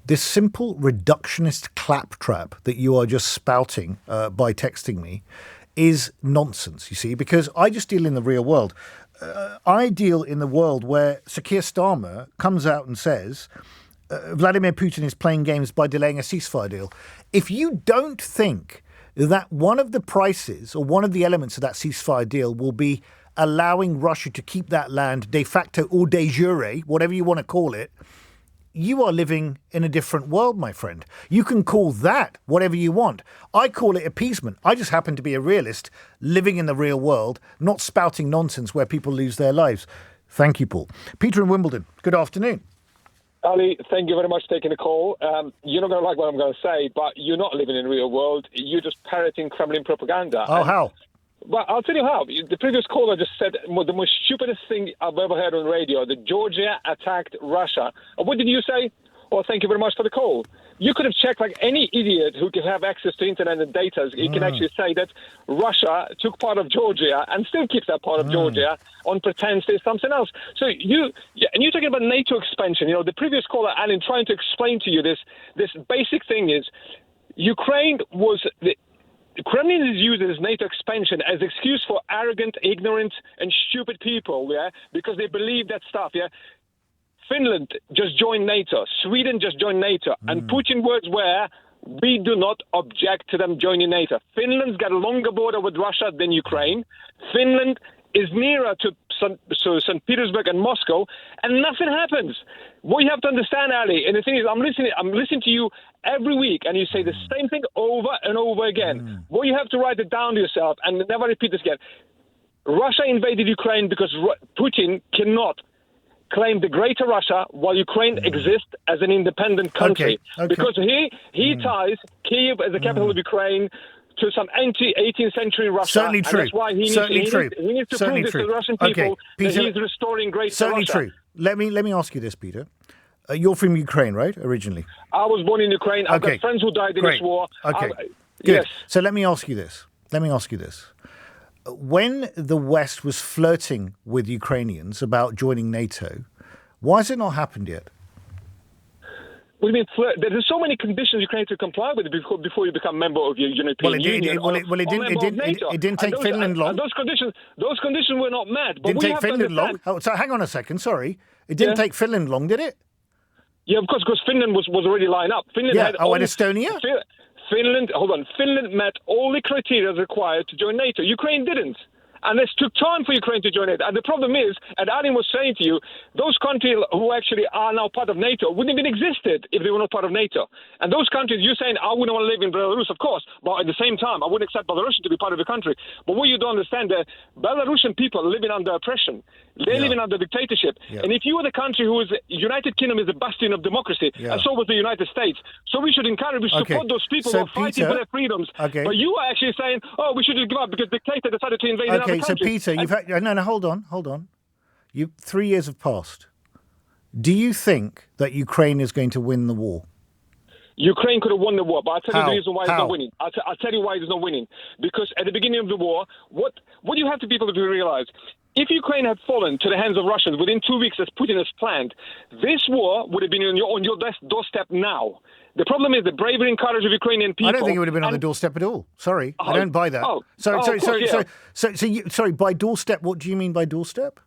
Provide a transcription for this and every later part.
This simple reductionist claptrap that you are just spouting by texting me is nonsense, you see, because I just deal in the real world. I deal in the world where Sir Keir Starmer comes out and says Vladimir Putin is playing games by delaying a ceasefire deal. If you don't think that one of the prices or one of the elements of that ceasefire deal will be allowing Russia to keep that land de facto or de jure, whatever you want to call it, you are living in a different world, my friend. You can call that whatever you want. I call it appeasement. I just happen to be a realist living in the real world, not spouting nonsense where people lose their lives. Thank you, Paul. Peter in Wimbledon, good afternoon. Ali, thank you very much for taking the call. You're not going to like what I'm going to say, but you're not living in the real world. You're just parroting Kremlin propaganda. Oh, how? Well, I'll tell you how. The previous caller just said the most stupidest thing I've ever heard on radio, that Georgia attacked Russia. What did you say? Oh, thank you very much for the call. You could have checked like any idiot who can have access to internet and data. He can actually say that Russia took part of Georgia and still keeps that part of Georgia on pretense there's something else. So and you're talking about NATO expansion. You know, the previous caller, Alan, trying to explain to you this basic thing is Ukraine was the Kremlin is using this NATO expansion as excuse for arrogant, ignorant, and stupid people, because they believe that stuff, Finland just joined NATO. Sweden just joined NATO. And Putin's words were, we do not object to them joining NATO. Finland's got a longer border with Russia than Ukraine. Finland is nearer to St. Petersburg and Moscow, and nothing happens. What you have to understand, Ali, and the thing is, I'm listening to you every week, and you say the same thing over and over again. Well, you have to write it down to yourself and never repeat this again. Russia invaded Ukraine because Putin cannot claim the greater Russia while Ukraine exists as an independent country. Okay. Because he ties Kyiv as the capital of Ukraine to some anti-18th century Russia. Certainly true. And that's why he needs to prove this to the Russian people that he's restoring greater Certainly Russia. True. Let me ask you this, Peter. You're from Ukraine, right, originally? I was born in Ukraine. I've got friends who died in this war. Okay. Good. Yes. So let me ask you this. When the West was flirting with Ukrainians about joining NATO, why has it not happened yet? What do you mean? There's so many conditions Ukraine had to comply with before you become a member of the European Union. It didn't take Finland long. Those conditions were not met. But didn't take Finland long. So hang on a second. Sorry, it didn't take Finland long, did it? Yeah, of course, because Finland was already lined up. Finland had and Estonia. Finland met all the criteria required to join NATO. Ukraine didn't. And it took time for Ukraine to join it. And the problem is, and Alan was saying to you, those countries who actually are now part of NATO wouldn't have even existed if they were not part of NATO. And those countries, you're saying, I wouldn't want to live in Belarus, of course, but at the same time, I wouldn't accept Belarus to be part of the country. But what you don't understand, the Belarusian people are living under oppression. They're living under dictatorship. And if you are the country who is, United Kingdom is the bastion of democracy, and so was the United States. So we should support those people who are fighting for their freedoms. But you are actually saying, we should give up because the dictator decided to invade another country. So Peter, you've had hold on. 3 years have passed. Do you think that Ukraine is going to win the war? Ukraine could have won the war, but I'll tell you the reason why it's not winning. I'll tell you why it's not winning. Because at the beginning of the war, what you have to people to realize, if Ukraine had fallen to the hands of Russians within 2 weeks as Putin has planned, this war would have been on your doorstep now. The problem is the bravery and courage of Ukrainian people. I don't think it would have been on the doorstep at all. Sorry, I don't buy that. Sorry. By doorstep, what do you mean by doorstep?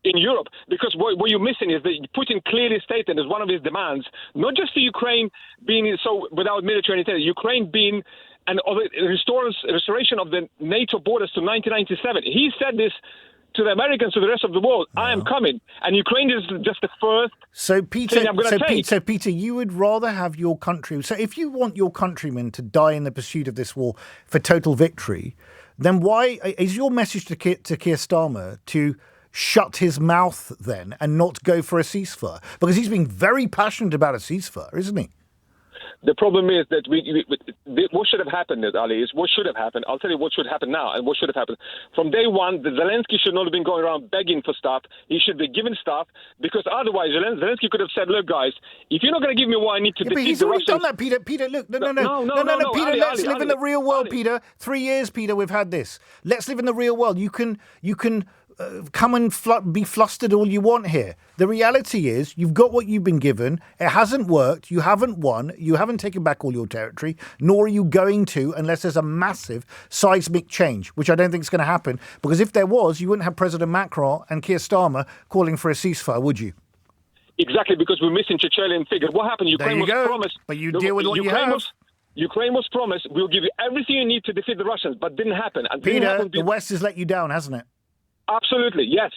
In Europe, because what you're missing is that Putin clearly stated as one of his demands, not just the Ukraine being so without military intelligence, Ukraine being an restoration of the NATO borders to 1997. He said this to the Americans, to the rest of the world. I am coming, and Ukraine is just the first. So Peter, you would rather have your country. So if you want your countrymen to die in the pursuit of this war for total victory, then why is your message to Keir Starmer to shut his mouth then and not go for a ceasefire? Because he's been very passionate about a ceasefire, isn't he? The problem is that what should have happened, Ali, is what should have happened. I'll tell you what should happen now and what should have happened. From day one, Zelensky should not have been going around begging for stuff. He should be given stuff, because otherwise Zelensky could have said, look, guys, if you're not going to give me what I need to defeat he's already done that, Peter. Peter, look, no, Peter, let's live in the real world, Peter. 3 years, Peter, we've had this. Let's live in the real world. You can come and be flustered all you want here. The reality is you've got what you've been given. It hasn't worked. You haven't won. You haven't taken back all your territory, nor are you going to unless there's a massive seismic change, which I don't think is going to happen. Because if there was, you wouldn't have President Macron and Keir Starmer calling for a ceasefire, would you? Exactly, because we're missing Chechenian figure. What happened? Ukraine was promised. But you deal with what you have. Ukraine was promised, we'll give you everything you need to defeat the Russians, but didn't happen. And Peter, the West has let you down, hasn't it? Absolutely, yes.